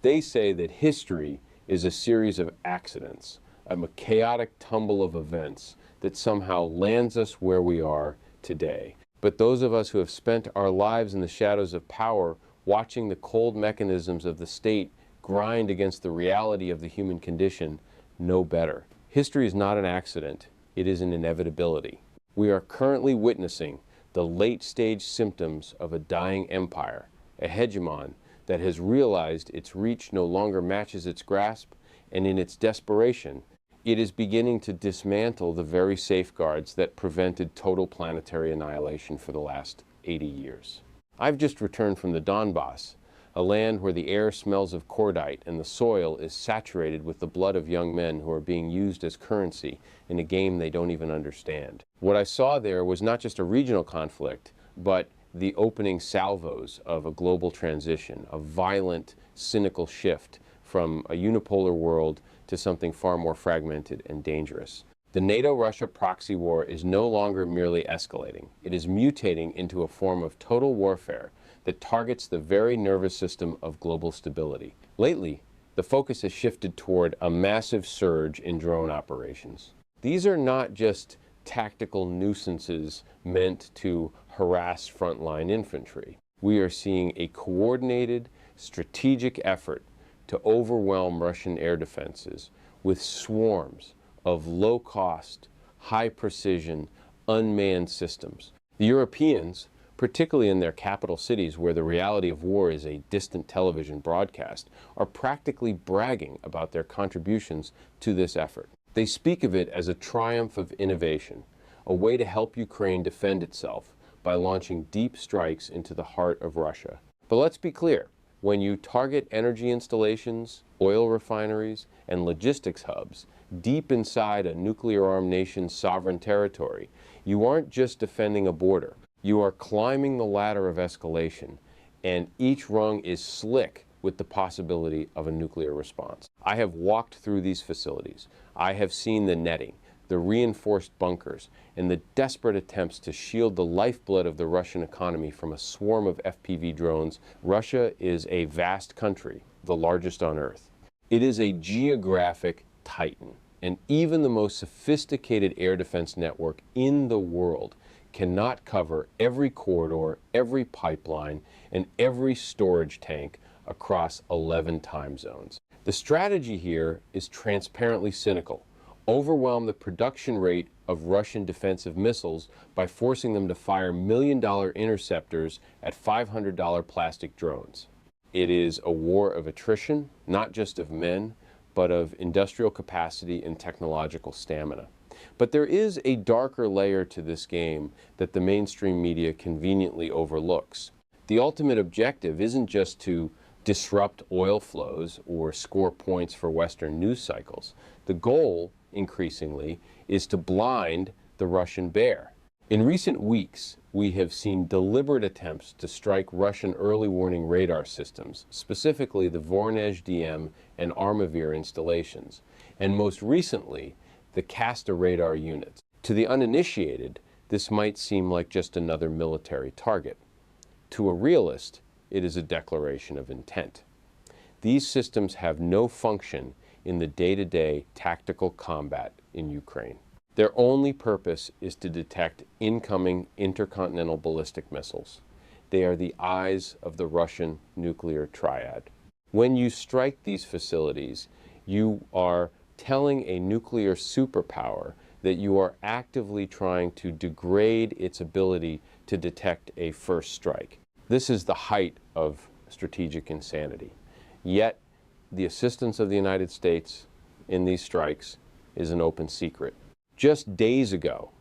They say that history is a series of accidents, a chaotic tumble of events that somehow lands us where we are today. But those of us who have spent our lives in the shadows of power, watching the cold mechanisms of the state grind against the reality of the human condition, know better. History is not an accident, it is an inevitability. We are currently witnessing the late-stage symptoms of a dying empire, a hegemon that has realized its reach no longer matches its grasp, and in its desperation, it is beginning to dismantle the very safeguards that prevented total planetary annihilation for the last 80 years. I've just returned from the Donbas, a land where the air smells of cordite and the soil is saturated with the blood of young men who are being used as currency in a game they don't even understand. What I saw there was not just a regional conflict, but the opening salvos of a global transition, a violent, cynical shift from a unipolar world to something far more fragmented and dangerous. The NATO-Russia proxy war is no longer merely escalating. It is mutating into a form of total warfare that targets the very nervous system of global stability. Lately, the focus has shifted toward a massive surge in drone operations. These are not just tactical nuisances meant to harass frontline infantry. We are seeing a coordinated, strategic effort to overwhelm Russian air defenses with swarms of low-cost, high-precision, unmanned systems. The Europeans, particularly in their capital cities where the reality of war is a distant television broadcast, are practically bragging about their contributions to this effort. They speak of it as a triumph of innovation, a way to help Ukraine defend itself by launching deep strikes into the heart of Russia. But let's be clear, when you target energy installations, oil refineries, and logistics hubs deep inside a nuclear-armed nation's sovereign territory, you aren't just defending a border. You are climbing the ladder of escalation, and each rung is slick with the possibility of a nuclear response. I have walked through these facilities. I have seen the netting, the reinforced bunkers, and the desperate attempts to shield the lifeblood of the Russian economy from a swarm of FPV drones. Russia is a vast country, the largest on Earth. It is a geographic titan, and even the most sophisticated air defense network in the world cannot cover every corridor, every pipeline, and every storage tank across 11 time zones. The strategy here is transparently cynical. Overwhelm the production rate of Russian defensive missiles by forcing them to fire million-dollar interceptors at $500 plastic drones. It is a war of attrition, not just of men, but of industrial capacity and technological stamina. But there is a darker layer to this game that the mainstream media conveniently overlooks. The ultimate objective isn't just to disrupt oil flows or score points for Western news cycles. The goal, increasingly, is to blind the Russian bear. In recent weeks, we have seen deliberate attempts to strike Russian early warning radar systems, specifically the Voronezh DM and Armavir installations, and most recently, the Casta radar units. To the uninitiated, this might seem like just another military target. To a realist, it is a declaration of intent. These systems have no function in the day-to-day tactical combat in Ukraine. Their only purpose is to detect incoming intercontinental ballistic missiles. They are the eyes of the Russian nuclear triad. When you strike these facilities, you are telling a nuclear superpower that you are actively trying to degrade its ability to detect a first strike. This is the height of strategic insanity. Yet, the assistance of the United States in these strikes is an open secret. Just days ago,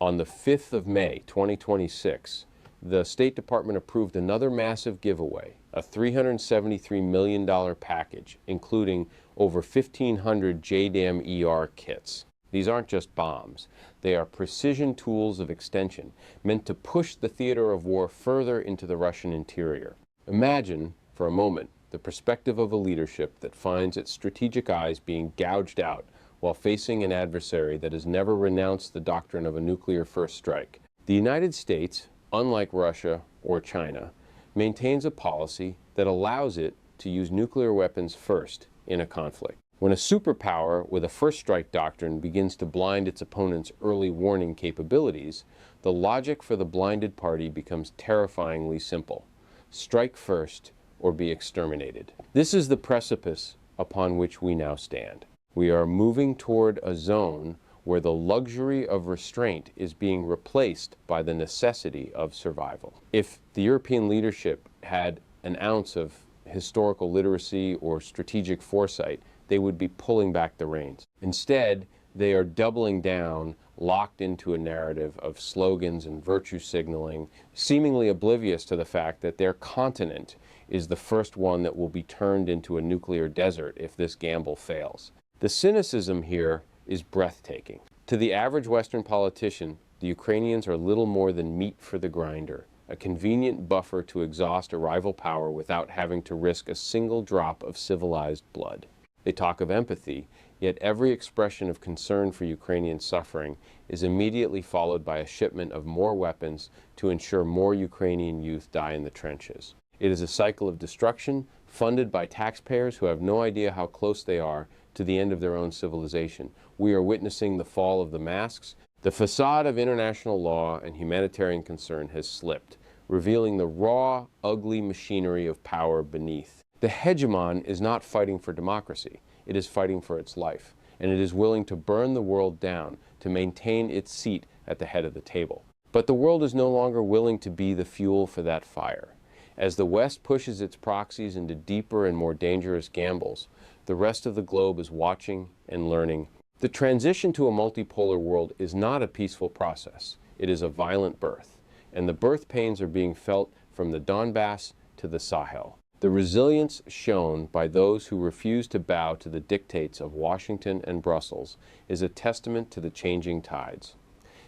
on the 5th of May, 2026, the State Department approved another massive giveaway, a $373 million package, including over 1,500 JDAM-ER kits. These aren't just bombs. They are precision tools of extension meant to push the theater of war further into the Russian interior. Imagine, for a moment, the perspective of a leadership that finds its strategic eyes being gouged out while facing an adversary that has never renounced the doctrine of a nuclear first strike. The United States, unlike Russia or China, maintains a policy that allows it to use nuclear weapons first in a conflict. When a superpower with a first strike doctrine begins to blind its opponent's early warning capabilities, the logic for the blinded party becomes terrifyingly simple. Strike first or be exterminated. This is the precipice upon which we now stand. We are moving toward a zone where the luxury of restraint is being replaced by the necessity of survival. If the European leadership had an ounce of historical literacy or strategic foresight, they would be pulling back the reins. Instead, they are doubling down, locked into a narrative of slogans and virtue signaling, seemingly oblivious to the fact that their continent is the first one that will be turned into a nuclear desert if this gamble fails. The cynicism here is breathtaking. To the average Western politician, the Ukrainians are little more than meat for the grinder, a convenient buffer to exhaust a rival power without having to risk a single drop of civilized blood. They talk of empathy, yet every expression of concern for Ukrainian suffering is immediately followed by a shipment of more weapons to ensure more Ukrainian youth die in the trenches. It is a cycle of destruction funded by taxpayers who have no idea how close they are to the end of their own civilization. We are witnessing the fall of the masks. The facade of international law and humanitarian concern has slipped, revealing the raw, ugly machinery of power beneath. The hegemon is not fighting for democracy. It is fighting for its life, and it is willing to burn the world down to maintain its seat at the head of the table. But the world is no longer willing to be the fuel for that fire. As the West pushes its proxies into deeper and more dangerous gambles, the rest of the globe is watching and learning. The transition to a multipolar world is not a peaceful process. It is a violent birth, and the birth pains are being felt from the Donbas to the Sahel. The resilience shown by those who refuse to bow to the dictates of Washington and Brussels is a testament to the changing tides.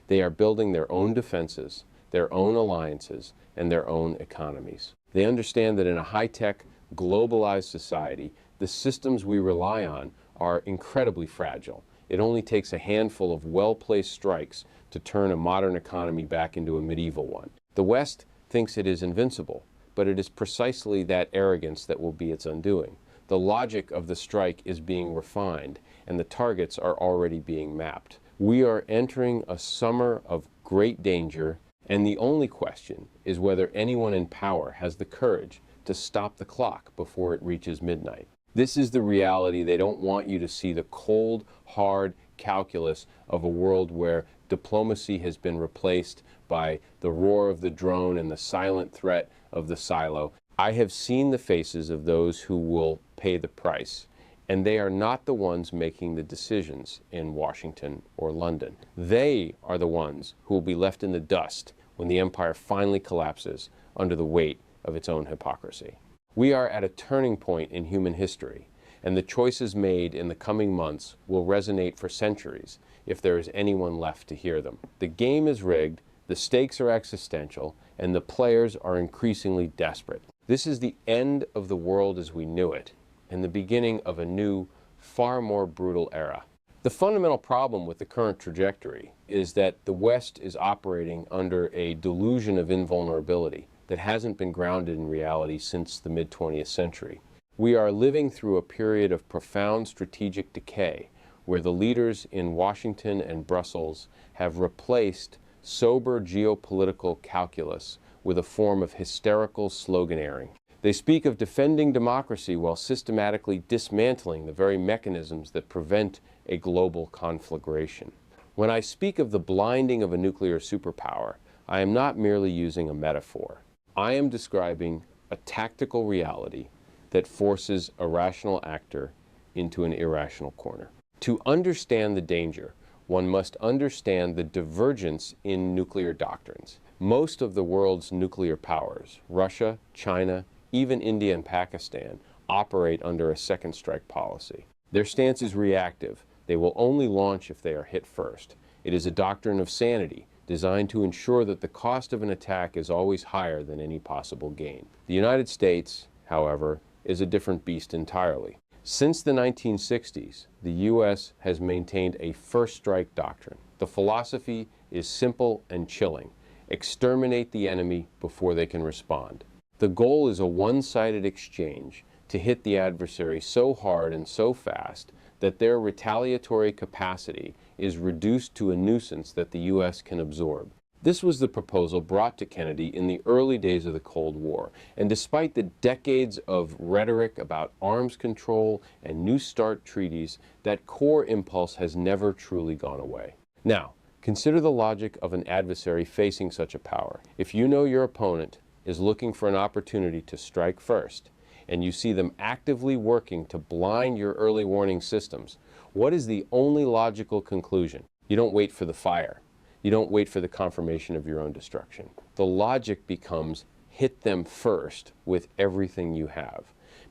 They are building their own defenses, their own alliances, and their own economies. They understand that in a high-tech, globalized society, the systems we rely on are incredibly fragile. It only takes a handful of well-placed strikes to turn a modern economy back into a medieval one. The West thinks it is invincible, but it is precisely that arrogance that will be its undoing. The logic of the strike is being refined, and the targets are already being mapped. We are entering a summer of great danger, and the only question is whether anyone in power has the courage to stop the clock before it reaches midnight. This is the reality. They don't want you to see the cold, hard calculus of a world where diplomacy has been replaced by the roar of the drone and the silent threat of the silo. I have seen the faces of those who will pay the price, and they are not the ones making the decisions in Washington or London. They are the ones who will be left in the dust when the empire finally collapses under the weight of its own hypocrisy. We are at a turning point in human history, and the choices made in the coming months will resonate for centuries if there is anyone left to hear them. The game is rigged, the stakes are existential, and the players are increasingly desperate. This is the end of the world as we knew it, and the beginning of a new, far more brutal era. The fundamental problem with the current trajectory is that the West is operating under a delusion of invulnerability that hasn't been grounded in reality since the mid-20th century. We are living through a period of profound strategic decay, where the leaders in Washington and Brussels have replaced sober geopolitical calculus with a form of hysterical sloganeering. They speak of defending democracy while systematically dismantling the very mechanisms that prevent a global conflagration. When I speak of the blinding of a nuclear superpower, I am not merely using a metaphor. I am describing a tactical reality that forces a rational actor into an irrational corner. To understand the danger, one must understand the divergence in nuclear doctrines. Most of the world's nuclear powers, Russia, China, even India and Pakistan, operate under a second strike policy. Their stance is reactive. They will only launch if they are hit first. It is a doctrine of sanity, designed to ensure that the cost of an attack is always higher than any possible gain. The United States, however, is a different beast entirely. Since the 1960s, the U.S. has maintained a first strike doctrine. The philosophy is simple and chilling. Exterminate the enemy before they can respond. The goal is a one-sided exchange, to hit the adversary so hard and so fast that their retaliatory capacity is reduced to a nuisance that the U.S. can absorb. This was the proposal brought to Kennedy in the early days of the Cold War, and despite the decades of rhetoric about arms control and New START treaties, that core impulse has never truly gone away. Now, consider the logic of an adversary facing such a power. If you know your opponent is looking for an opportunity to strike first, and you see them actively working to blind your early warning systems, what is the only logical conclusion? You don't wait for the fire. You don't wait for the confirmation of your own destruction. The logic becomes hit them first with everything you have,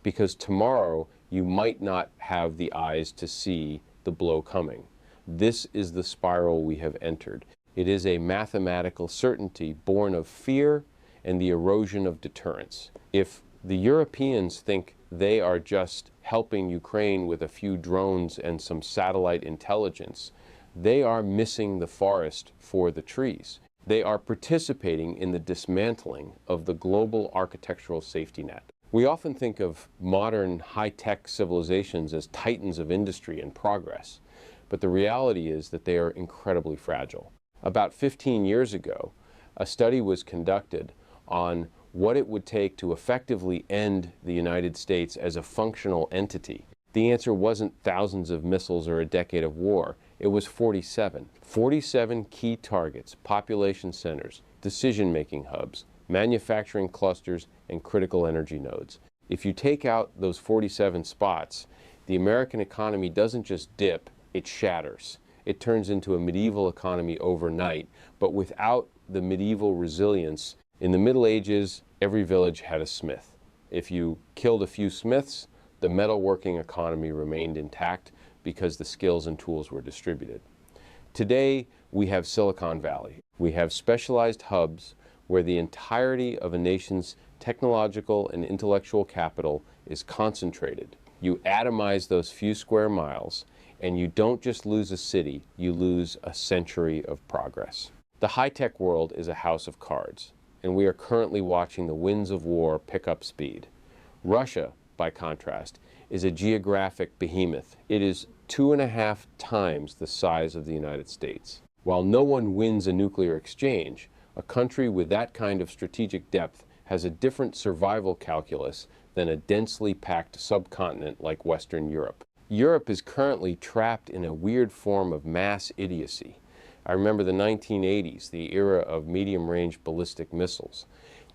because tomorrow you might not have the eyes to see the blow coming. This is the spiral we have entered. It is a mathematical certainty born of fear and the erosion of deterrence. If the Europeans think they are just helping Ukraine with a few drones and some satellite intelligence, they are missing the forest for the trees. They are participating in the dismantling of the global architectural safety net. We often think of modern high-tech civilizations as titans of industry and progress, but the reality is that they are incredibly fragile. About 15 years ago, a study was conducted on what it would take to effectively end the United States as a functional entity. The answer wasn't thousands of missiles or a decade of war. It was 47. 47 key targets, population centers, decision-making hubs, manufacturing clusters, and critical energy nodes. If you take out those 47 spots, the American economy doesn't just dip, it shatters. It turns into a medieval economy overnight, but without the medieval resilience. In the Middle Ages, every village had a smith. If you killed a few smiths, the metalworking economy remained intact because the skills and tools were distributed. Today, we have Silicon Valley. We have specialized hubs where the entirety of a nation's technological and intellectual capital is concentrated. You atomize those few square miles, and you don't just lose a city, you lose a century of progress. The high-tech world is a house of cards, and we are currently watching the winds of war pick up speed. Russia, by contrast, is a geographic behemoth. It is 2.5 times the size of the United States. While no one wins a nuclear exchange, a country with that kind of strategic depth has a different survival calculus than a densely packed subcontinent like Western Europe. Europe is currently trapped in a weird form of mass idiocy. I remember the 1980s, the era of medium-range ballistic missiles.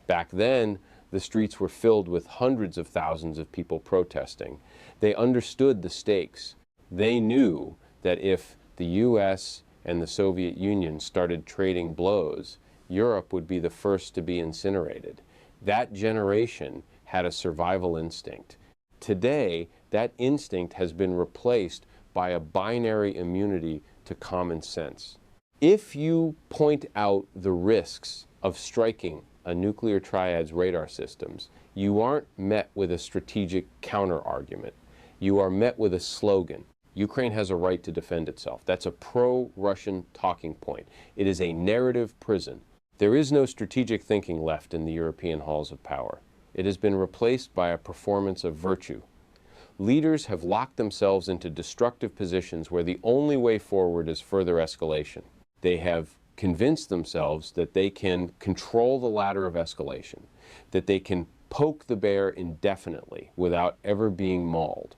Back then, the streets were filled with hundreds of thousands of people protesting. They understood the stakes. They knew that if the US and the Soviet Union started trading blows, Europe would be the first to be incinerated. That generation had a survival instinct. Today, that instinct has been replaced by a binary immunity to common sense. If you point out the risks of striking a nuclear triad's radar systems, you aren't met with a strategic counter-argument. You are met with a slogan. Ukraine has a right to defend itself. That's a pro-Russian talking point. It is a narrative prison. There is no strategic thinking left in the European halls of power. It has been replaced by a performance of virtue. Leaders have locked themselves into destructive positions where the only way forward is further escalation. They have convinced themselves that they can control the ladder of escalation, that they can poke the bear indefinitely without ever being mauled.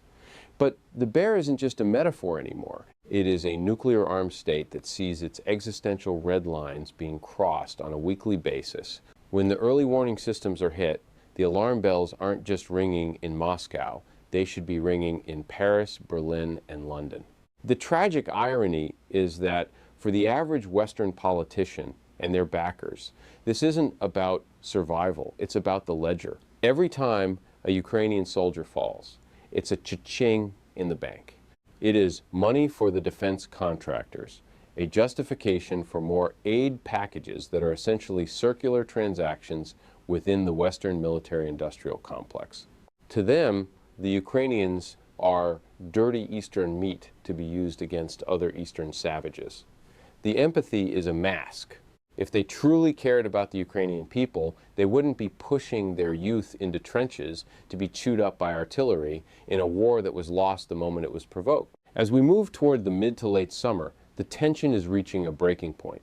But the bear isn't just a metaphor anymore. It is a nuclear-armed state that sees its existential red lines being crossed on a weekly basis. When the early warning systems are hit, the alarm bells aren't just ringing in Moscow. They should be ringing in Paris, Berlin, and London. The tragic irony is that for the average Western politician and their backers, this isn't about survival, it's about the ledger. Every time a Ukrainian soldier falls, it's a cha-ching in the bank. It is money for the defense contractors, a justification for more aid packages that are essentially circular transactions within the Western military-industrial complex. To them, the Ukrainians are dirty Eastern meat to be used against other Eastern savages. The empathy is a mask. If they truly cared about the Ukrainian people, they wouldn't be pushing their youth into trenches to be chewed up by artillery in a war that was lost the moment it was provoked. As we move toward the mid to late summer, the tension is reaching a breaking point.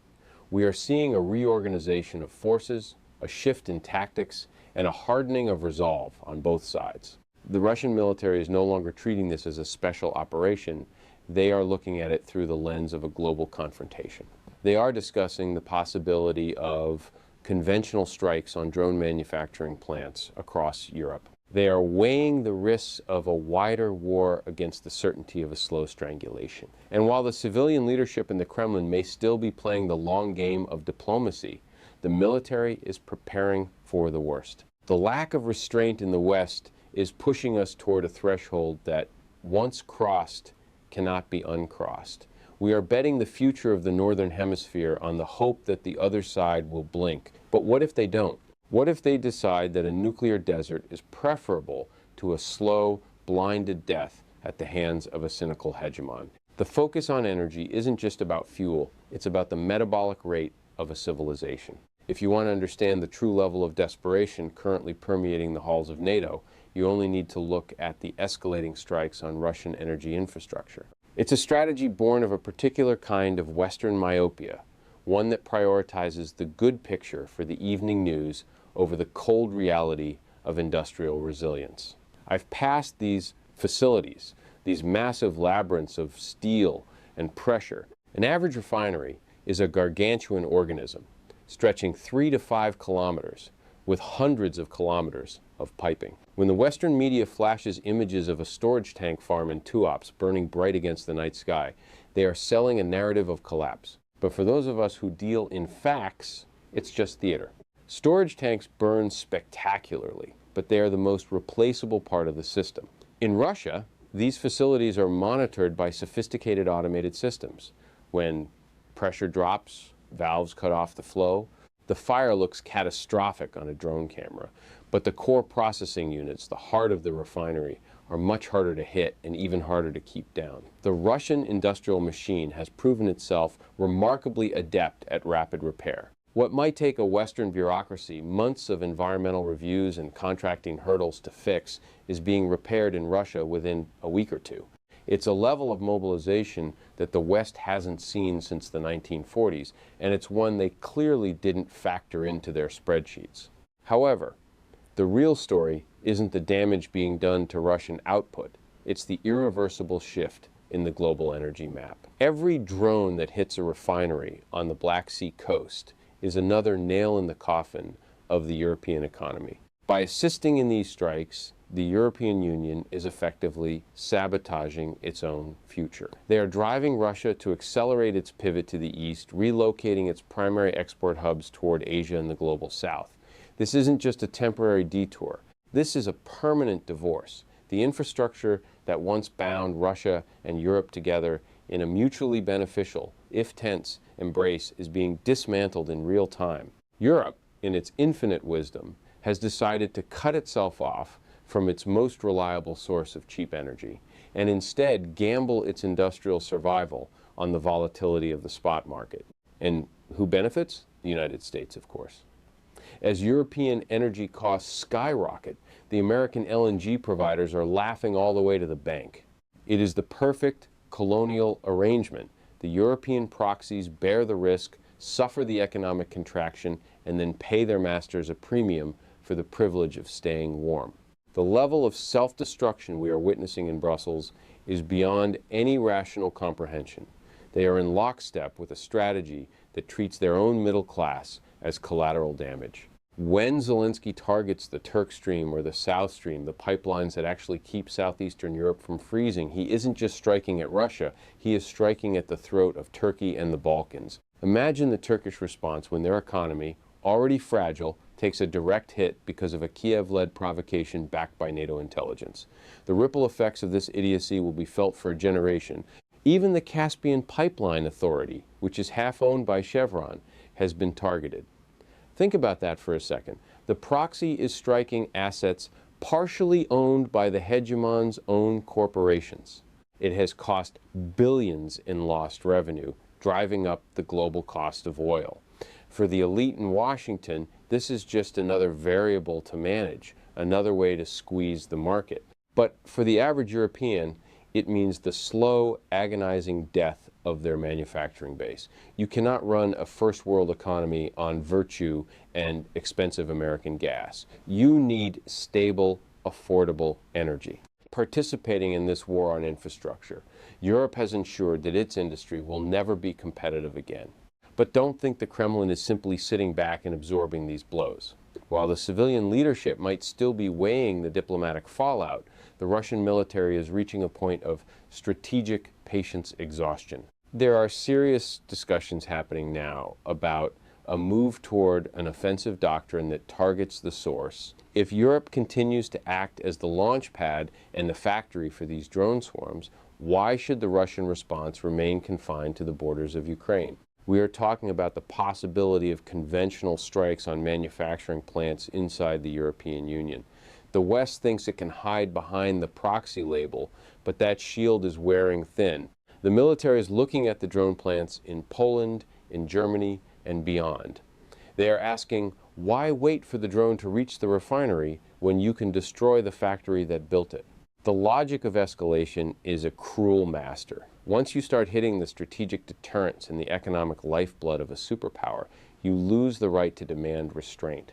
We are seeing a reorganization of forces, a shift in tactics, and a hardening of resolve on both sides. The Russian military is no longer treating this as a special operation. They are looking at it through the lens of a global confrontation. They are discussing the possibility of conventional strikes on drone manufacturing plants across Europe. They are weighing the risks of a wider war against the certainty of a slow strangulation. And while the civilian leadership in the Kremlin may still be playing the long game of diplomacy, the military is preparing for the worst. The lack of restraint in the West is pushing us toward a threshold that, once crossed, cannot be uncrossed. We are betting the future of the Northern Hemisphere on the hope that the other side will blink. But what if they don't? What if they decide that a nuclear desert is preferable to a slow, blinded death at the hands of a cynical hegemon? The focus on energy isn't just about fuel, it's about the metabolic rate of a civilization. If you want to understand the true level of desperation currently permeating the halls of NATO, you only need to look at the escalating strikes on Russian energy infrastructure. It's a strategy born of a particular kind of Western myopia, one that prioritizes the good picture for the evening news over the cold reality of industrial resilience. I've passed these facilities, these massive labyrinths of steel and pressure. An average refinery is a gargantuan organism, stretching 3 to 5 kilometers, with hundreds of kilometers of piping. When the Western media flashes images of a storage tank farm in Tuops burning bright against the night sky, they are selling a narrative of collapse. But for those of us who deal in facts, it's just theater. Storage tanks burn spectacularly, but they are the most replaceable part of the system. In Russia, these facilities are monitored by sophisticated automated systems. When pressure drops, valves cut off the flow, the fire looks catastrophic on a drone camera, but the core processing units, the heart of the refinery, are much harder to hit and even harder to keep down. The Russian industrial machine has proven itself remarkably adept at rapid repair. What might take a Western bureaucracy months of environmental reviews and contracting hurdles to fix is being repaired in Russia within a week or two. It's a level of mobilization that the West hasn't seen since the 1940s, and it's one they clearly didn't factor into their spreadsheets. However, the real story isn't the damage being done to Russian output, it's the irreversible shift in the global energy map. Every drone that hits a refinery on the Black Sea coast is another nail in the coffin of the European economy. By assisting in these strikes, the European Union is effectively sabotaging its own future. They are driving Russia to accelerate its pivot to the east, relocating its primary export hubs toward Asia and the global south. This isn't just a temporary detour. This is a permanent divorce. The infrastructure that once bound Russia and Europe together in a mutually beneficial, if tense, embrace is being dismantled in real time. Europe, in its infinite wisdom, has decided to cut itself off from its most reliable source of cheap energy, and instead gamble its industrial survival on the volatility of the spot market. And who benefits? The United States, of course. As European energy costs skyrocket, the American LNG providers are laughing all the way to the bank. It is the perfect colonial arrangement. The European proxies bear the risk, suffer the economic contraction, and then pay their masters a premium for the privilege of staying warm. The level of self-destruction we are witnessing in Brussels is beyond any rational comprehension. They are in lockstep with a strategy that treats their own middle class as collateral damage. When Zelensky targets the Turk Stream or the South Stream, the pipelines that actually keep southeastern Europe from freezing, he isn't just striking at Russia, he is striking at the throat of Turkey and the Balkans. Imagine the Turkish response when their economy, already fragile, takes a direct hit because of a Kiev-led provocation backed by NATO intelligence. The ripple effects of this idiocy will be felt for a generation. Even the Caspian Pipeline Authority, which is half owned by Chevron, has been targeted. Think about that for a second. The proxy is striking assets partially owned by the hegemon's own corporations. It has cost billions in lost revenue, driving up the global cost of oil. For the elite in Washington, this is just another variable to manage, another way to squeeze the market. But for the average European, it means the slow, agonizing death of their manufacturing base. You cannot run a first world economy on virtue and expensive American gas. You need stable, affordable energy. Participating in this war on infrastructure, Europe has ensured that its industry will never be competitive again. But don't think the Kremlin is simply sitting back and absorbing these blows. While the civilian leadership might still be weighing the diplomatic fallout, the Russian military is reaching a point of strategic patience exhaustion. There are serious discussions happening now about a move toward an offensive doctrine that targets the source. If Europe continues to act as the launch pad and the factory for these drone swarms, why should the Russian response remain confined to the borders of Ukraine? We are talking about the possibility of conventional strikes on manufacturing plants inside the European Union. The West thinks it can hide behind the proxy label, but that shield is wearing thin. The military is looking at the drone plants in Poland, in Germany, and beyond. They are asking, why wait for the drone to reach the refinery when you can destroy the factory that built it? The logic of escalation is a cruel master. Once you start hitting the strategic deterrents and the economic lifeblood of a superpower, you lose the right to demand restraint.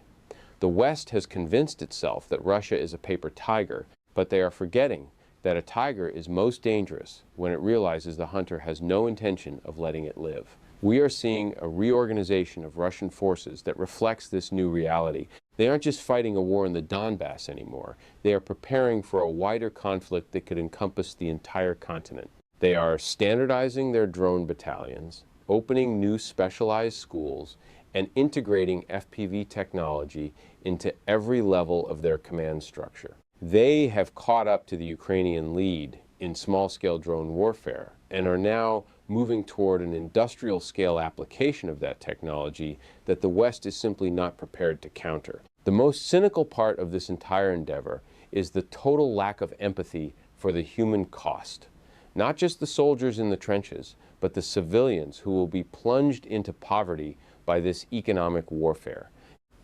The West has convinced itself that Russia is a paper tiger, but they are forgetting that a tiger is most dangerous when it realizes the hunter has no intention of letting it live. We are seeing a reorganization of Russian forces that reflects this new reality. They aren't just fighting a war in the Donbas anymore. They are preparing for a wider conflict that could encompass the entire continent. They are standardizing their drone battalions, opening new specialized schools, and integrating FPV technology into every level of their command structure. They have caught up to the Ukrainian lead in small-scale drone warfare and are now moving toward an industrial-scale application of that technology that the West is simply not prepared to counter. The most cynical part of this entire endeavor is the total lack of empathy for the human cost. Not just the soldiers in the trenches, but the civilians who will be plunged into poverty by this economic warfare.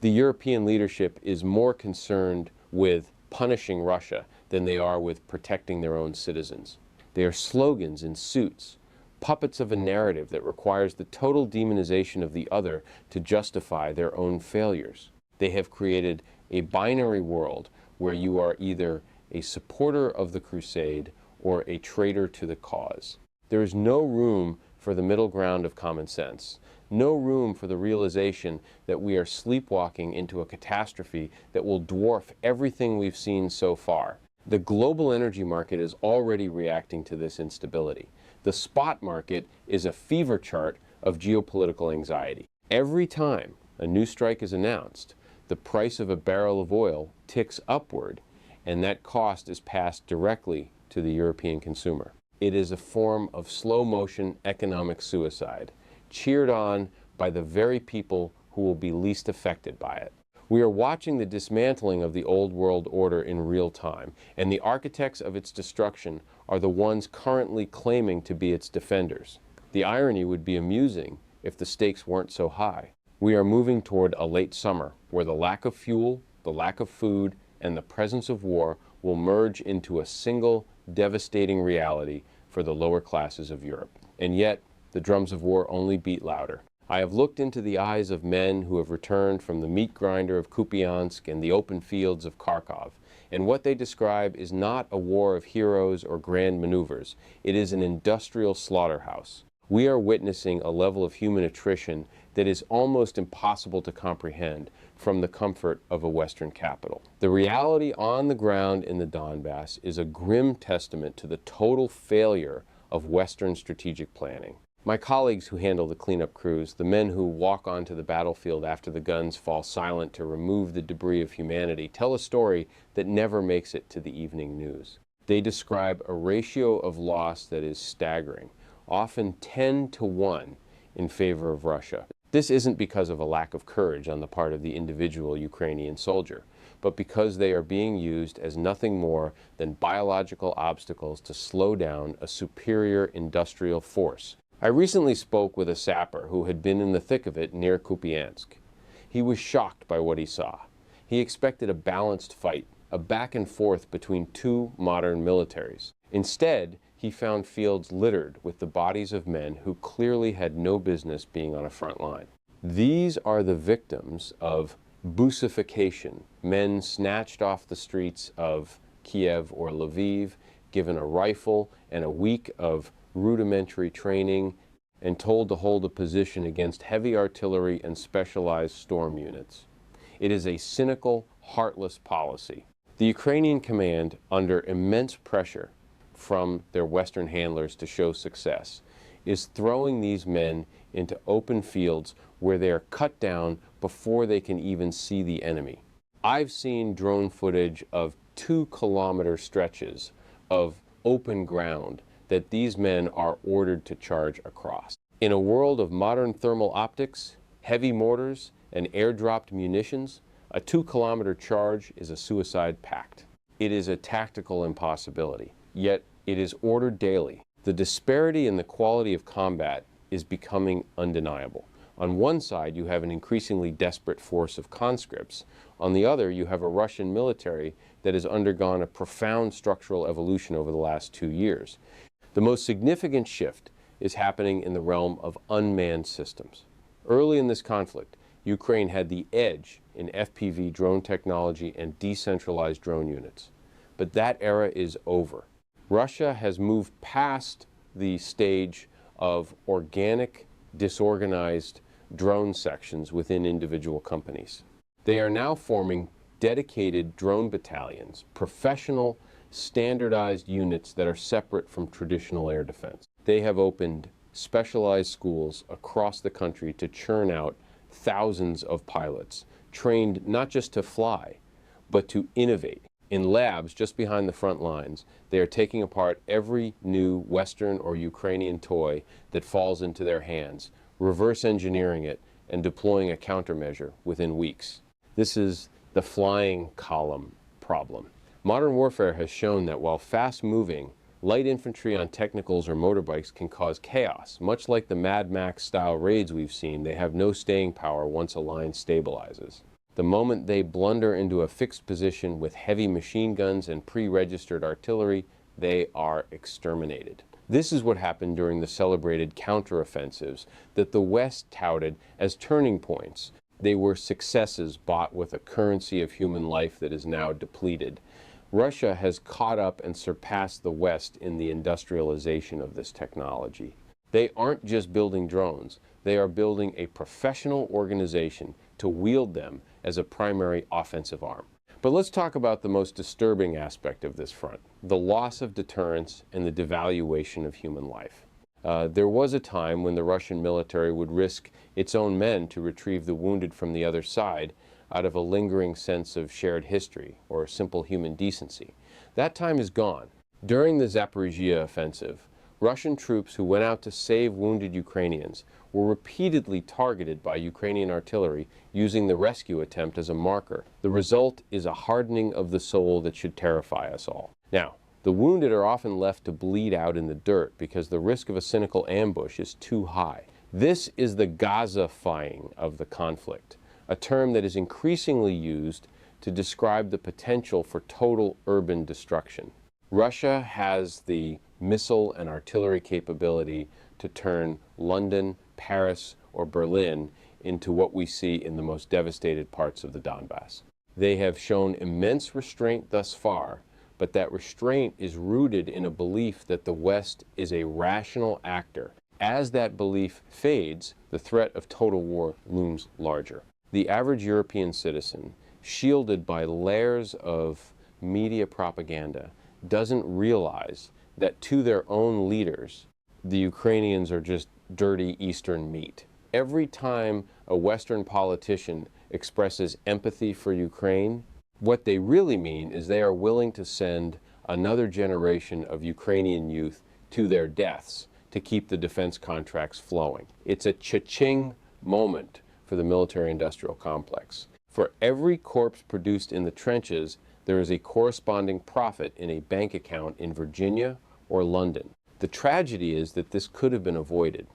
The European leadership is more concerned with punishing Russia than they are with protecting their own citizens. They are slogans in suits, puppets of a narrative that requires the total demonization of the other to justify their own failures. They have created a binary world where you are either a supporter of the crusade or a traitor to the cause. There is no room for the middle ground of common sense, no room for the realization that we are sleepwalking into a catastrophe that will dwarf everything we've seen so far. The global energy market is already reacting to this instability. The spot market is a fever chart of geopolitical anxiety. Every time a new strike is announced, the price of a barrel of oil ticks upward, and that cost is passed directly to the European consumer. It is a form of slow-motion economic suicide, cheered on by the very people who will be least affected by it. We are watching the dismantling of the old world order in real time, and the architects of its destruction are the ones currently claiming to be its defenders. The irony would be amusing if the stakes weren't so high. We are moving toward a late summer where the lack of fuel, the lack of food, and the presence of war will merge into a single devastating reality for the lower classes of Europe. And yet, the drums of war only beat louder. I have looked into the eyes of men who have returned from the meat grinder of Kupiansk and the open fields of Kharkov, and what they describe is not a war of heroes or grand maneuvers. It is an industrial slaughterhouse. We are witnessing a level of human attrition that is almost impossible to comprehend from the comfort of a Western capital. The reality on the ground in the Donbas is a grim testament to the total failure of Western strategic planning. My colleagues who handle the cleanup crews, the men who walk onto the battlefield after the guns fall silent to remove the debris of humanity, tell a story that never makes it to the evening news. They describe a ratio of loss that is staggering, often 10 to 1 in favor of Russia. This isn't because of a lack of courage on the part of the individual Ukrainian soldier, but because they are being used as nothing more than biological obstacles to slow down a superior industrial force. I recently spoke with a sapper who had been in the thick of it near Kupiansk. He was shocked by what he saw. He expected a balanced fight, a back and forth between two modern militaries. Instead, he found fields littered with the bodies of men who clearly had no business being on a front line. These are the victims of bussification, men snatched off the streets of Kiev or Lviv, given a rifle and a week of rudimentary training, and told to hold a position against heavy artillery and specialized storm units. It is a cynical, heartless policy. The Ukrainian command, under immense pressure from their Western handlers to show success, is throwing these men into open fields where they are cut down before they can even see the enemy. I've seen drone footage of 2-kilometer stretches of open ground that these men are ordered to charge across. In a world of modern thermal optics, heavy mortars, and airdropped munitions, a 2-kilometer charge is a suicide pact. It is a tactical impossibility, yet it is ordered daily. The disparity in the quality of combat is becoming undeniable. On one side, you have an increasingly desperate force of conscripts. On the other, you have a Russian military that has undergone a profound structural evolution over the last 2 years. The most significant shift is happening in the realm of unmanned systems. Early in this conflict, Ukraine had the edge in FPV drone technology and decentralized drone units. But that era is over. Russia has moved past the stage of organic, disorganized drone sections within individual companies. They are now forming dedicated drone battalions, professional, standardized units that are separate from traditional air defense. They have opened specialized schools across the country to churn out thousands of pilots, trained not just to fly, but to innovate. In labs just behind the front lines, they are taking apart every new Western or Ukrainian toy that falls into their hands, reverse engineering it, and deploying a countermeasure within weeks. This is the flying column problem. Modern warfare has shown that while fast-moving, light infantry on technicals or motorbikes can cause chaos. Much like the Mad Max-style raids we've seen, they have no staying power once a line stabilizes. The moment they blunder into a fixed position with heavy machine guns and pre-registered artillery, they are exterminated. This is what happened during the celebrated counteroffensives that the West touted as turning points. They were successes bought with a currency of human life that is now depleted. Russia has caught up and surpassed the West in the industrialization of this technology. They aren't just building drones, they are building a professional organization to wield them as a primary offensive arm. But let's talk about the most disturbing aspect of this front, the loss of deterrence and the devaluation of human life. There was a time when the Russian military would risk its own men to retrieve the wounded from the other side out of a lingering sense of shared history or simple human decency. That time is gone. During the Zaporizhia offensive, Russian troops who went out to save wounded Ukrainians were repeatedly targeted by Ukrainian artillery using the rescue attempt as a marker. The result is a hardening of the soul that should terrify us all. Now, the wounded are often left to bleed out in the dirt because the risk of a cynical ambush is too high. This is the Gaza-fying of the conflict, a term that is increasingly used to describe the potential for total urban destruction. Russia has the missile and artillery capability to turn London, Paris, or Berlin into what we see in the most devastated parts of the Donbas. They have shown immense restraint thus far, but that restraint is rooted in a belief that the West is a rational actor. As that belief fades, the threat of total war looms larger. The average European citizen, shielded by layers of media propaganda, doesn't realize that to their own leaders, the Ukrainians are just dirty Eastern meat. Every time a Western politician expresses empathy for Ukraine, what they really mean is they are willing to send another generation of Ukrainian youth to their deaths to keep the defense contracts flowing. It's a cha-ching moment for the military-industrial complex. For every corpse produced in the trenches, there is a corresponding profit in a bank account in Virginia or London. The tragedy is that this could have been avoided.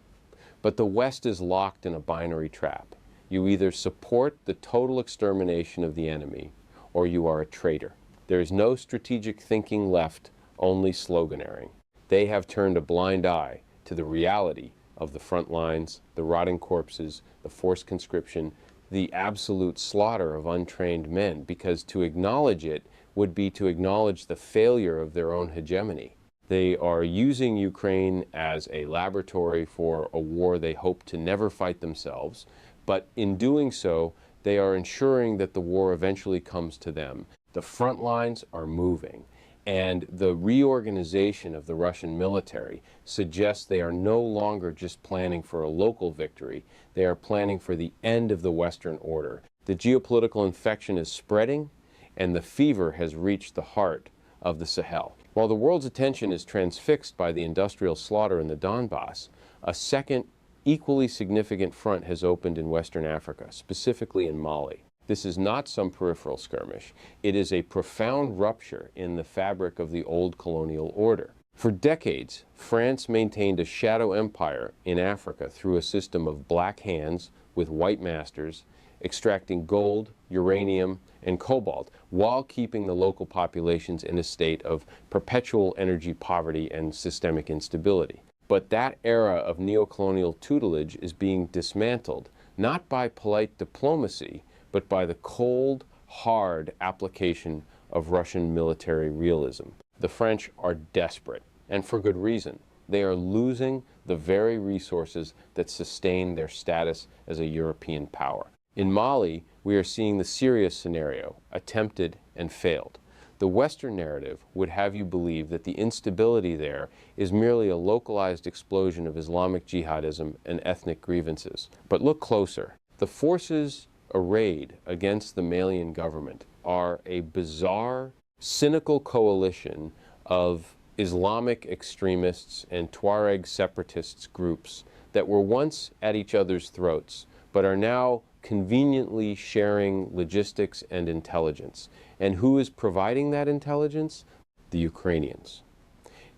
But the West is locked in a binary trap. You either support the total extermination of the enemy, or you are a traitor. There is no strategic thinking left, only sloganeering. They have turned a blind eye to the reality of the front lines, the rotting corpses, the forced conscription, the absolute slaughter of untrained men, because to acknowledge it would be to acknowledge the failure of their own hegemony. They are using Ukraine as a laboratory for a war they hope to never fight themselves, but in doing so, they are ensuring that the war eventually comes to them. The front lines are moving, and the reorganization of the Russian military suggests they are no longer just planning for a local victory, they are planning for the end of the Western order. The geopolitical infection is spreading, and the fever has reached the heart of the Sahel. While the world's attention is transfixed by the industrial slaughter in the Donbas, a second, equally significant front has opened in Western Africa, specifically in Mali. This is not some peripheral skirmish. It is a profound rupture in the fabric of the old colonial order. For decades, France maintained a shadow empire in Africa through a system of black hands with white masters, extracting gold, uranium, and cobalt, while keeping the local populations in a state of perpetual energy poverty and systemic instability. But that era of neo-colonial tutelage is being dismantled, not by polite diplomacy, but by the cold, hard application of Russian military realism. The French are desperate, and for good reason. They are losing the very resources that sustain their status as a European power. In Mali, we are seeing the Syria scenario, attempted and failed. The Western narrative would have you believe that the instability there is merely a localized explosion of Islamic jihadism and ethnic grievances. But look closer. The forces arrayed against the Malian government are a bizarre, cynical coalition of Islamic extremists and Tuareg separatists groups that were once at each other's throats, but are now conveniently sharing logistics and intelligence. And who is providing that intelligence? The Ukrainians.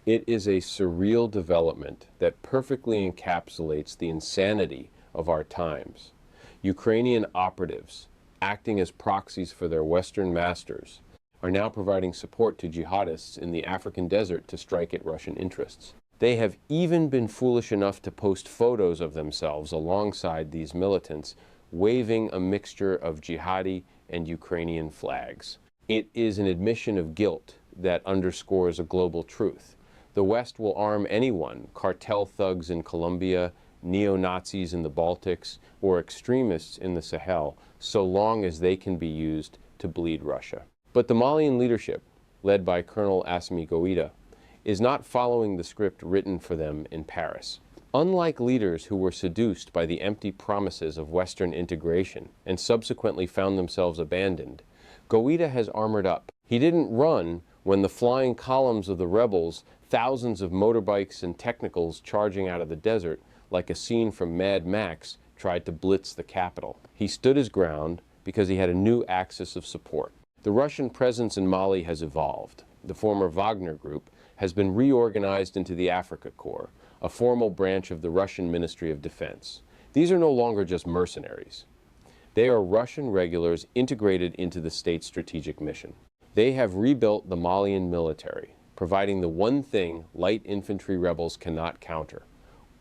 It is a surreal development that perfectly encapsulates the insanity of our times. Ukrainian operatives, acting as proxies for their Western masters, are now providing support to jihadists in the African desert to strike at Russian interests. They have even been foolish enough to post photos of themselves alongside these militants, waving a mixture of jihadi and Ukrainian flags. It is an admission of guilt that underscores a global truth. The West will arm anyone, cartel thugs in Colombia, neo-Nazis in the Baltics, or extremists in the Sahel, so long as they can be used to bleed Russia. But the Malian leadership, led by Colonel Assimi Goïta, is not following the script written for them in Paris. Unlike leaders who were seduced by the empty promises of Western integration and subsequently found themselves abandoned, Goïta has armored up. He didn't run when the flying columns of the rebels, thousands of motorbikes and technicals charging out of the desert, like a scene from Mad Max, tried to blitz the capital. He stood his ground because he had a new axis of support. The Russian presence in Mali has evolved. The former Wagner Group has been reorganized into the Africa Corps, a formal branch of the Russian Ministry of Defense. These are no longer just mercenaries. They are Russian regulars integrated into the state's strategic mission. They have rebuilt the Malian military, providing the one thing light infantry rebels cannot counter: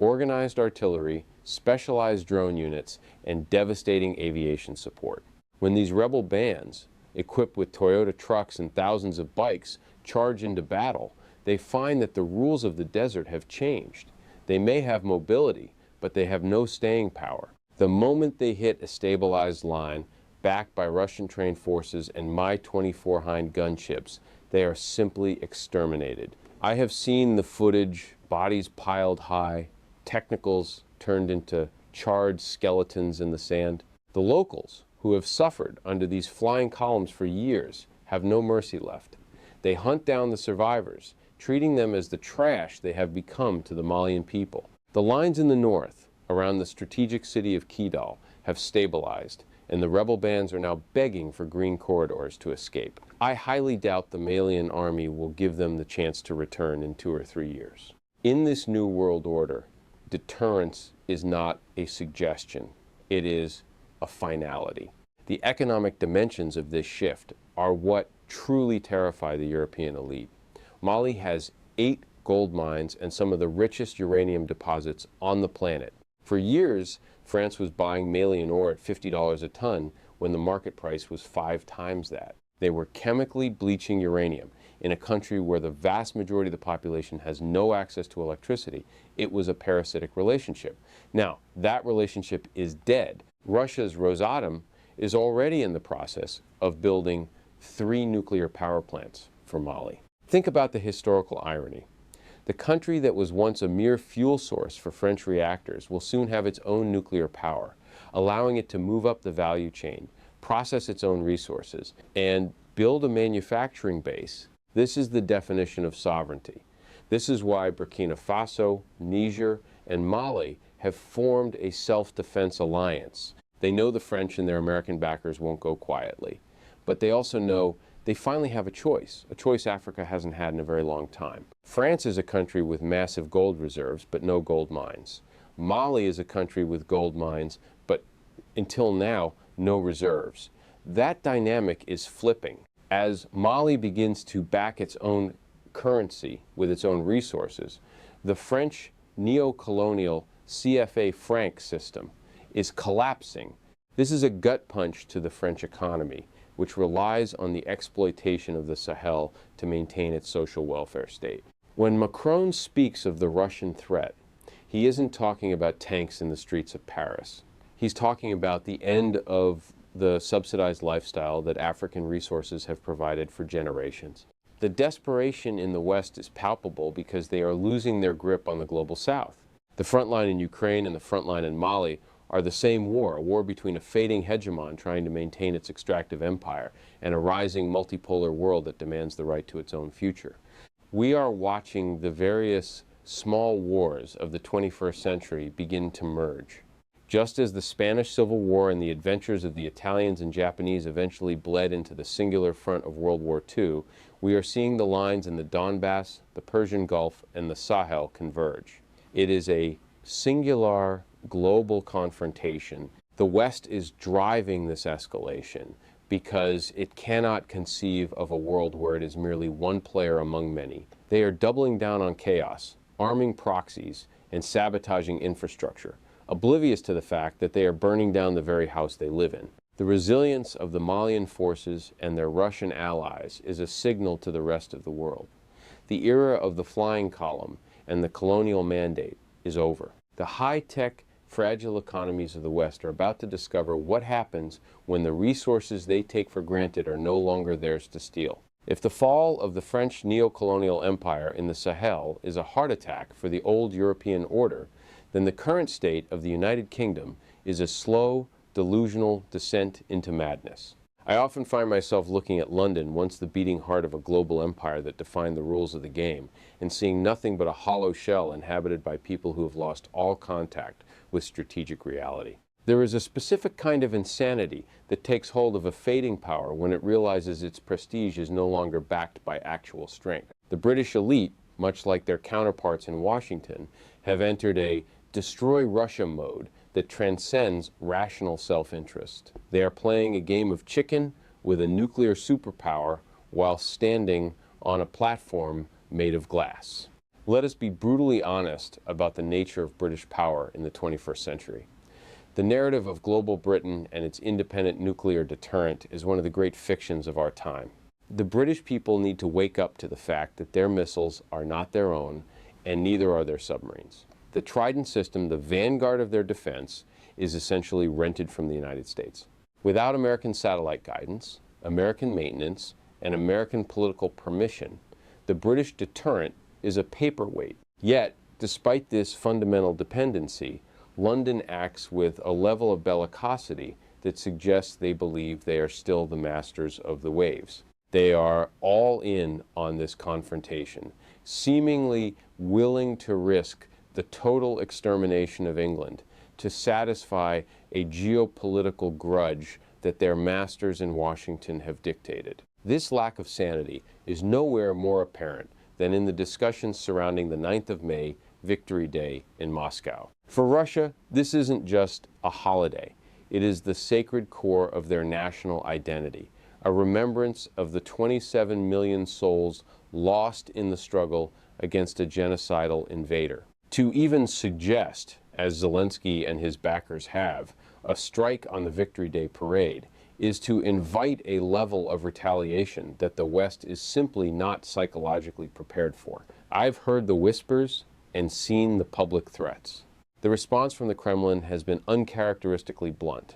organized artillery, specialized drone units, and devastating aviation support. When these rebel bands, equipped with Toyota trucks and thousands of bikes, charge into battle, they find that the rules of the desert have changed. They may have mobility, but they have no staying power. The moment they hit a stabilized line, backed by Russian-trained forces and Mi-24 Hind gunships, they are simply exterminated. I have seen the footage, bodies piled high, technicals turned into charred skeletons in the sand. The locals, who have suffered under these flying columns for years, have no mercy left. They hunt down the survivors, treating them as the trash they have become to the Malian people. The lines in the north, around the strategic city of Kidal, have stabilized, and the rebel bands are now begging for green corridors to escape. I highly doubt the Malian army will give them the chance to return in 2 or 3 years. In this new world order, deterrence is not a suggestion. It is a finality. The economic dimensions of this shift are what truly terrify the European elite. Mali has 8 gold mines and some of the richest uranium deposits on the planet. For years, France was buying Malian ore at $50 a ton when the market price was 5 times that. They were chemically bleaching uranium in a country where the vast majority of the population has no access to electricity. It was a parasitic relationship. Now, that relationship is dead. Russia's Rosatom is already in the process of building 3 nuclear power plants for Mali. Think about the historical irony. The country that was once a mere fuel source for French reactors will soon have its own nuclear power, allowing it to move up the value chain, process its own resources, and build a manufacturing base. This is the definition of sovereignty. This is why Burkina Faso, Niger, and Mali have formed a self-defense alliance. They know the French and their American backers won't go quietly, but they also know they finally have a choice Africa hasn't had in a very long time. France is a country with massive gold reserves, but no gold mines. Mali is a country with gold mines, but until now, no reserves. That dynamic is flipping. As Mali begins to back its own currency with its own resources, the French neo-colonial CFA franc system is collapsing. This is a gut punch to the French economy, which relies on the exploitation of the Sahel to maintain its social welfare state. When Macron speaks of the Russian threat, he isn't talking about tanks in the streets of Paris. He's talking about the end of the subsidized lifestyle that African resources have provided for generations. The desperation in the West is palpable because they are losing their grip on the global South. The front line in Ukraine and the front line in Mali are the same war, a war between a fading hegemon trying to maintain its extractive empire and a rising multipolar world that demands the right to its own future. We are watching the various small wars of the 21st century begin to merge. Just as the Spanish Civil War and the adventures of the Italians and Japanese eventually bled into the singular front of World War II, we are seeing the lines in the Donbas, the Persian Gulf, and the Sahel converge. It is a singular global confrontation. The West is driving this escalation because it cannot conceive of a world where it is merely one player among many. They are doubling down on chaos, arming proxies, and sabotaging infrastructure, oblivious to the fact that they are burning down the very house they live in. The resilience of the Malian forces and their Russian allies is a signal to the rest of the world. The era of the flying column and the colonial mandate is over. The high-tech, fragile economies of the West are about to discover what happens when the resources they take for granted are no longer theirs to steal. If the fall of the French neo-colonial empire in the Sahel is a heart attack for the old European order, then the current state of the United Kingdom is a slow, delusional descent into madness. I often find myself looking at London, once the beating heart of a global empire that defined the rules of the game, and seeing nothing but a hollow shell inhabited by people who have lost all contact with strategic reality. There is a specific kind of insanity that takes hold of a fading power when it realizes its prestige is no longer backed by actual strength. The British elite, much like their counterparts in Washington, have entered a destroy Russia mode that transcends rational self-interest. They are playing a game of chicken with a nuclear superpower while standing on a platform made of glass. Let us be brutally honest about the nature of British power in the 21st century. The narrative of global Britain and its independent nuclear deterrent is one of the great fictions of our time. The British people need to wake up to the fact that their missiles are not their own, and neither are their submarines. The Trident system, the vanguard of their defense, is essentially rented from the United States. Without American satellite guidance, American maintenance, and American political permission, the British deterrent is a paperweight. Yet, despite this fundamental dependency, London acts with a level of bellicosity that suggests they believe they are still the masters of the waves. They are all in on this confrontation, seemingly willing to risk the total extermination of England to satisfy a geopolitical grudge that their masters in Washington have dictated. This lack of sanity is nowhere more apparent than in the discussions surrounding the 9th of May, Victory Day in Moscow. For Russia, this isn't just a holiday. It is the sacred core of their national identity, a remembrance of the 27 million souls lost in the struggle against a genocidal invader. To even suggest, as Zelensky and his backers have, a strike on the Victory Day parade is to invite a level of retaliation that the West is simply not psychologically prepared for. I've heard the whispers and seen the public threats. The response from the Kremlin has been uncharacteristically blunt.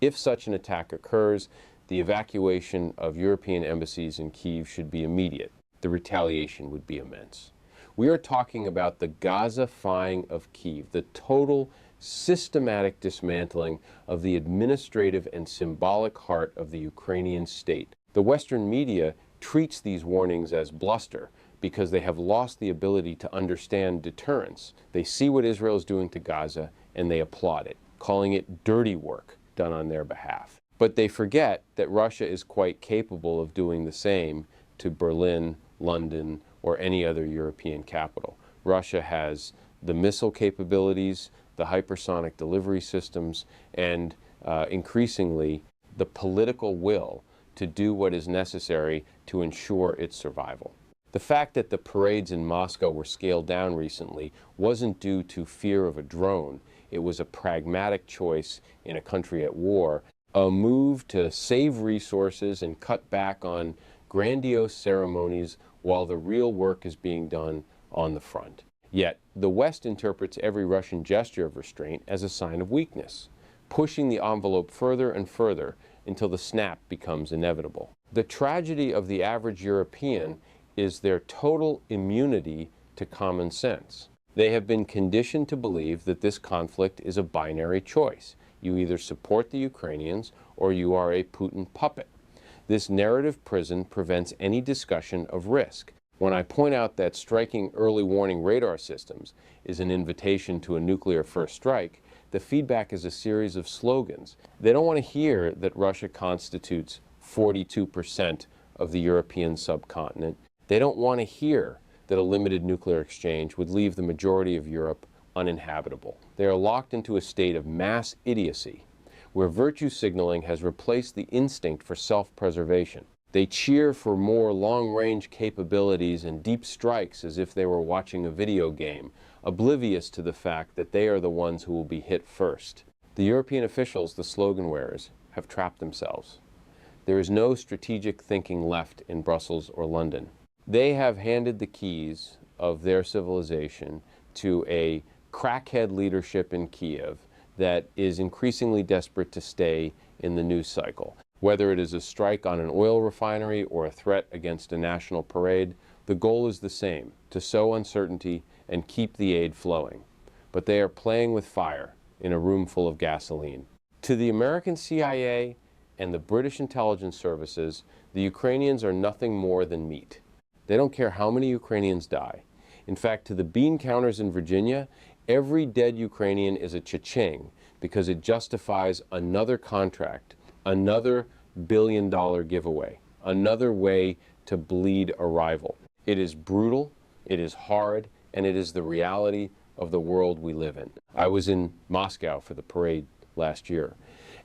If such an attack occurs, the evacuation of European embassies in Kyiv should be immediate. The retaliation would be immense. We are talking about the Gaza-fying of Kyiv, the total systematic dismantling of the administrative and symbolic heart of the Ukrainian state. The Western media treats these warnings as bluster because they have lost the ability to understand deterrence. They see what Israel is doing to Gaza and they applaud it, calling it dirty work done on their behalf. But they forget that Russia is quite capable of doing the same to Berlin, London, or any other European capital. Russia has the missile capabilities, the hypersonic delivery systems, and increasingly the political will to do what is necessary to ensure its survival. The fact that the parades in Moscow were scaled down recently wasn't due to fear of a drone. It was a pragmatic choice in a country at war, a move to save resources and cut back on grandiose ceremonies while the real work is being done on the front. Yet, the West interprets every Russian gesture of restraint as a sign of weakness, pushing the envelope further and further until the snap becomes inevitable. The tragedy of the average European is their total immunity to common sense. They have been conditioned to believe that this conflict is a binary choice. You either support the Ukrainians or you are a Putin puppet. This narrative prison prevents any discussion of risk. When I point out that striking early warning radar systems is an invitation to a nuclear first strike, the feedback is a series of slogans. They don't want to hear that Russia constitutes 42% of the European subcontinent. They don't want to hear that a limited nuclear exchange would leave the majority of Europe uninhabitable. They are locked into a state of mass idiocy, where virtue signaling has replaced the instinct for self-preservation. They cheer for more long-range capabilities and deep strikes as if they were watching a video game, oblivious to the fact that they are the ones who will be hit first. The European officials, the slogan wearers, have trapped themselves. There is no strategic thinking left in Brussels or London. They have handed the keys of their civilization to a crackhead leadership in Kiev that is increasingly desperate to stay in the news cycle. Whether it is a strike on an oil refinery or a threat against a national parade, the goal is the same, to sow uncertainty and keep the aid flowing. But they are playing with fire in a room full of gasoline. To the American CIA and the British intelligence services, the Ukrainians are nothing more than meat. They don't care how many Ukrainians die. In fact, to the bean counters in Virginia, every dead Ukrainian is a cha-ching because it justifies another contract, another billion-dollar giveaway, another way to bleed a rival. It is brutal, it is hard, and it is the reality of the world we live in. I was in Moscow for the parade last year,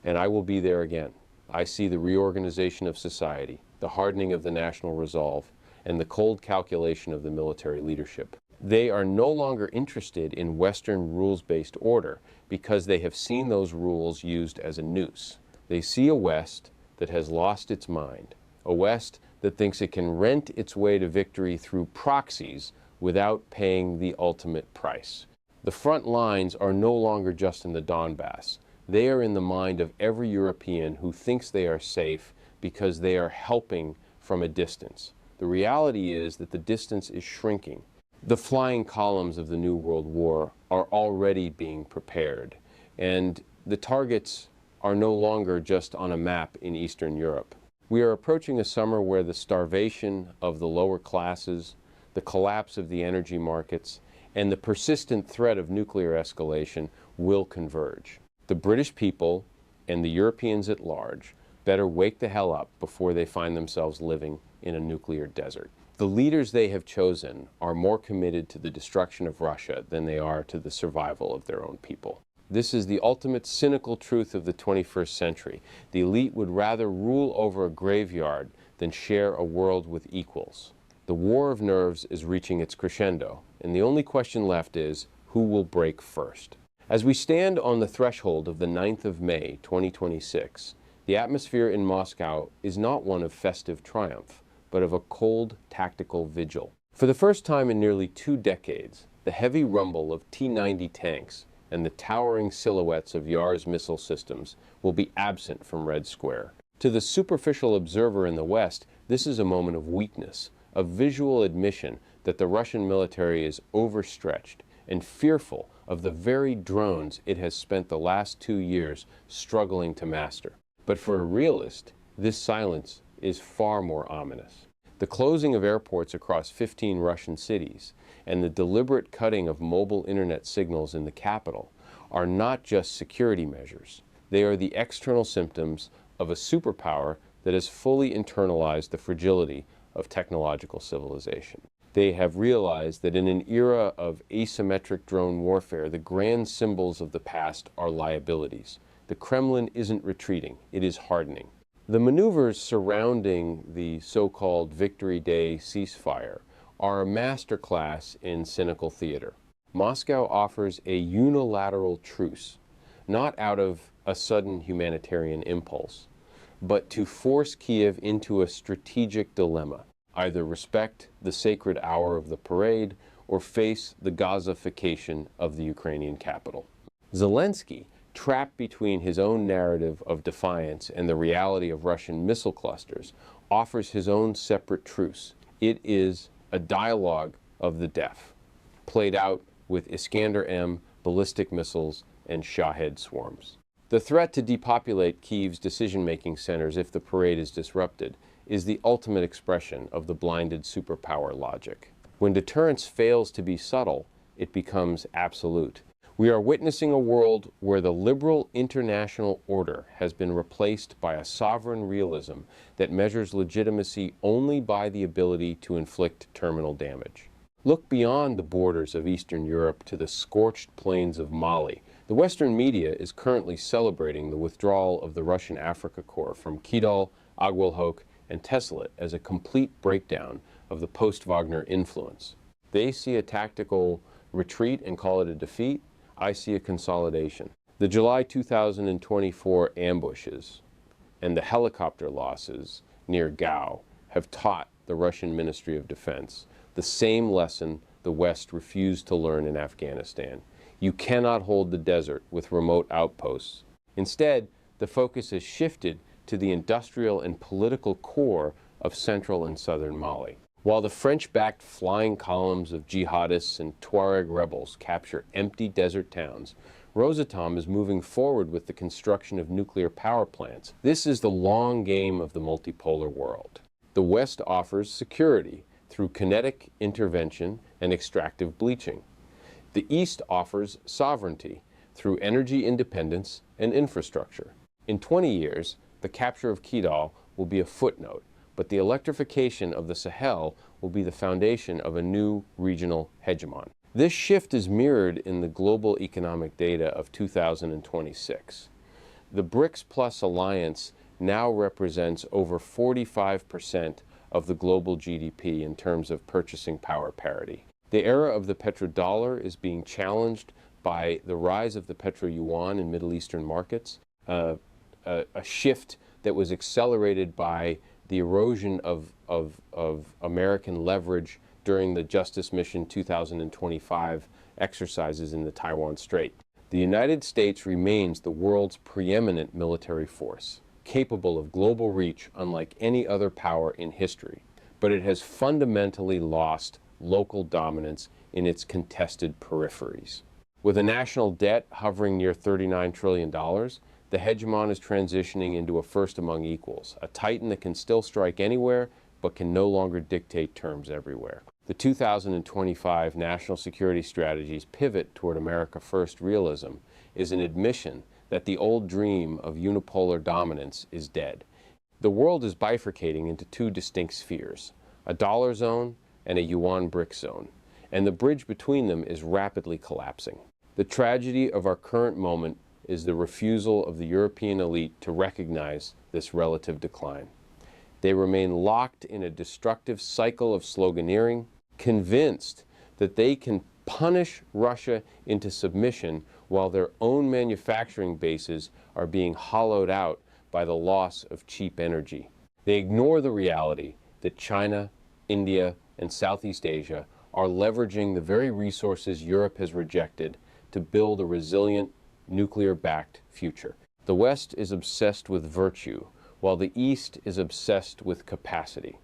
and I will be there again. I see the reorganization of society, the hardening of the national resolve, and the cold calculation of the military leadership. They are no longer interested in Western rules-based order because they have seen those rules used as a noose. They see a West that has lost its mind, a West that thinks it can rent its way to victory through proxies without paying the ultimate price. The front lines are no longer just in the Donbas. They are in the mind of every European who thinks they are safe because they are helping from a distance. The reality is that the distance is shrinking. The flying columns of the New World War are already being prepared, and the targets are no longer just on a map in Eastern Europe. We are approaching a summer where the starvation of the lower classes, the collapse of the energy markets, and the persistent threat of nuclear escalation will converge. The British people and the Europeans at large better wake the hell up before they find themselves living in a nuclear desert. The leaders they have chosen are more committed to the destruction of Russia than they are to the survival of their own people. This is the ultimate cynical truth of the 21st century. The elite would rather rule over a graveyard than share a world with equals. The war of nerves is reaching its crescendo, and the only question left is, who will break first? As we stand on the threshold of the 9th of May, 2026, the atmosphere in Moscow is not one of festive triumph, but of a cold, tactical vigil. For the first time in nearly 2 decades, the heavy rumble of T-90 tanks and the towering silhouettes of Yar's missile systems will be absent from Red Square. To the superficial observer in the West, this is a moment of weakness, a visual admission that the Russian military is overstretched and fearful of the very drones it has spent the last 2 years struggling to master. But for a realist, this silence is far more ominous. The closing of airports across 15 Russian cities and the deliberate cutting of mobile internet signals in the capital are not just security measures. They are the external symptoms of a superpower that has fully internalized the fragility of technological civilization. They have realized that in an era of asymmetric drone warfare, the grand symbols of the past are liabilities. The Kremlin isn't retreating, it is hardening. The maneuvers surrounding the so-called Victory Day ceasefire are a masterclass in cynical theater. Moscow offers a unilateral truce, not out of a sudden humanitarian impulse, but to force Kiev into a strategic dilemma: either respect the sacred hour of the parade or face the Gazification of the Ukrainian capital. Zelensky, trapped between his own narrative of defiance and the reality of Russian missile clusters, offers his own separate truce. It is a dialogue of the deaf, played out with Iskander-M, ballistic missiles, and Shahed swarms. The threat to depopulate Kyiv's decision-making centers if the parade is disrupted is the ultimate expression of the blinded superpower logic. When deterrence fails to be subtle, it becomes absolute. We are witnessing a world where the liberal international order has been replaced by a sovereign realism that measures legitimacy only by the ability to inflict terminal damage. Look beyond the borders of Eastern Europe to the scorched plains of Mali. The Western media is currently celebrating the withdrawal of the Russian Africa Corps from Kidal, Aguelhok, and Teslit as a complete breakdown of the post-Wagner influence. They see a tactical retreat and call it a defeat. I see a consolidation. The July 2024 ambushes and the helicopter losses near Gao have taught the Russian Ministry of Defense the same lesson the West refused to learn in Afghanistan. You cannot hold the desert with remote outposts. Instead, the focus has shifted to the industrial and political core of central and southern Mali. While the French-backed flying columns of jihadists and Tuareg rebels capture empty desert towns, Rosatom is moving forward with the construction of nuclear power plants. This is the long game of the multipolar world. The West offers security through kinetic intervention and extractive bleaching. The East offers sovereignty through energy independence and infrastructure. In 20 years, the capture of Kidal will be a footnote, but the electrification of the Sahel will be the foundation of a new regional hegemon. This shift is mirrored in the global economic data of 2026. The BRICS Plus alliance now represents over 45% of the global GDP in terms of purchasing power parity. The era of the petrodollar is being challenged by the rise of the petro-yuan in Middle Eastern markets, a shift that was accelerated by the erosion of American leverage during the Justice Mission 2025 exercises in the Taiwan Strait. The United States remains the world's preeminent military force, capable of global reach unlike any other power in history, but it has fundamentally lost local dominance in its contested peripheries. With a national debt hovering near $39 trillion, the hegemon is transitioning into a first among equals, a titan that can still strike anywhere, but can no longer dictate terms everywhere. The 2025 national security strategy's pivot toward America First realism is an admission that the old dream of unipolar dominance is dead. The world is bifurcating into 2 distinct spheres: a dollar zone and a yuan brick zone, and the bridge between them is rapidly collapsing. The tragedy of our current moment is the refusal of the European elite to recognize this relative decline. They remain locked in a destructive cycle of sloganeering, convinced that they can punish Russia into submission while their own manufacturing bases are being hollowed out by the loss of cheap energy. They ignore the reality that China, India, and Southeast Asia are leveraging the very resources Europe has rejected to build a resilient, nuclear-backed future. The West is obsessed with virtue, while the East is obsessed with capacity.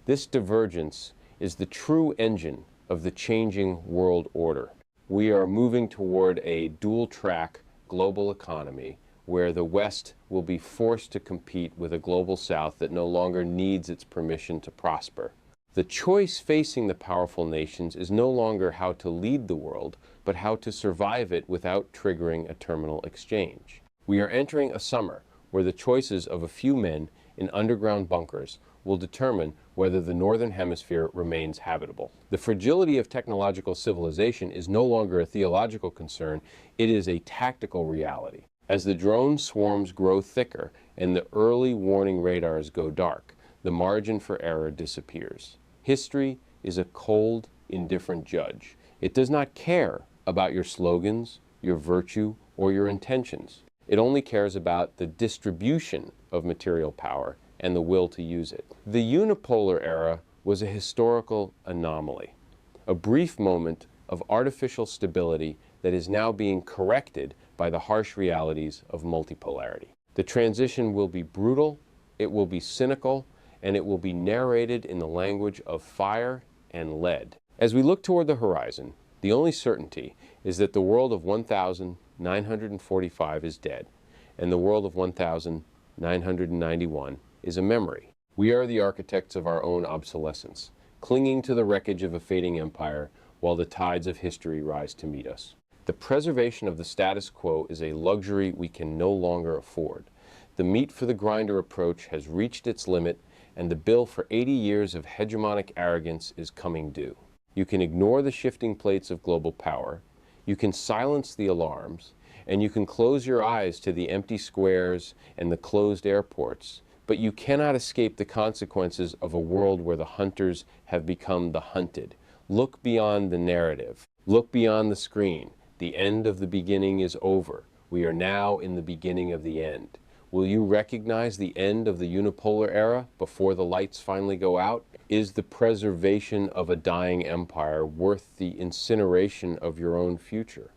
This divergence is the true engine of the changing world order. We are moving toward a dual-track global economy where the West will be forced to compete with a global South that no longer needs its permission to prosper. The choice facing the powerful nations is no longer how to lead the world, but how to survive it without triggering a terminal exchange. We are entering a summer where the choices of a few men in underground bunkers will determine whether the Northern Hemisphere remains habitable. The fragility of technological civilization is no longer a theological concern, it is a tactical reality. As the drone swarms grow thicker and the early warning radars go dark, the margin for error disappears. History is a cold, indifferent judge. It does not care about your slogans, your virtue, or your intentions. It only cares about the distribution of material power and the will to use it. The unipolar era was a historical anomaly, a brief moment of artificial stability that is now being corrected by the harsh realities of multipolarity. The transition will be brutal, it will be cynical, and it will be narrated in the language of fire and lead. As we look toward the horizon, the only certainty is that the world of 1945 is dead, and the world of 1991 is a memory. We are the architects of our own obsolescence, clinging to the wreckage of a fading empire while the tides of history rise to meet us. The preservation of the status quo is a luxury we can no longer afford. The meat for the grinder approach has reached its limit, and the bill for 80 years of hegemonic arrogance is coming due. You can ignore the shifting plates of global power, you can silence the alarms, and you can close your eyes to the empty squares and the closed airports, but you cannot escape the consequences of a world where the hunters have become the hunted. Look beyond the narrative. Look beyond the screen. The end of the beginning is over. We are now in the beginning of the end. Will you recognize the end of the unipolar era before the lights finally go out? Is the preservation of a dying empire worth the incineration of your own future?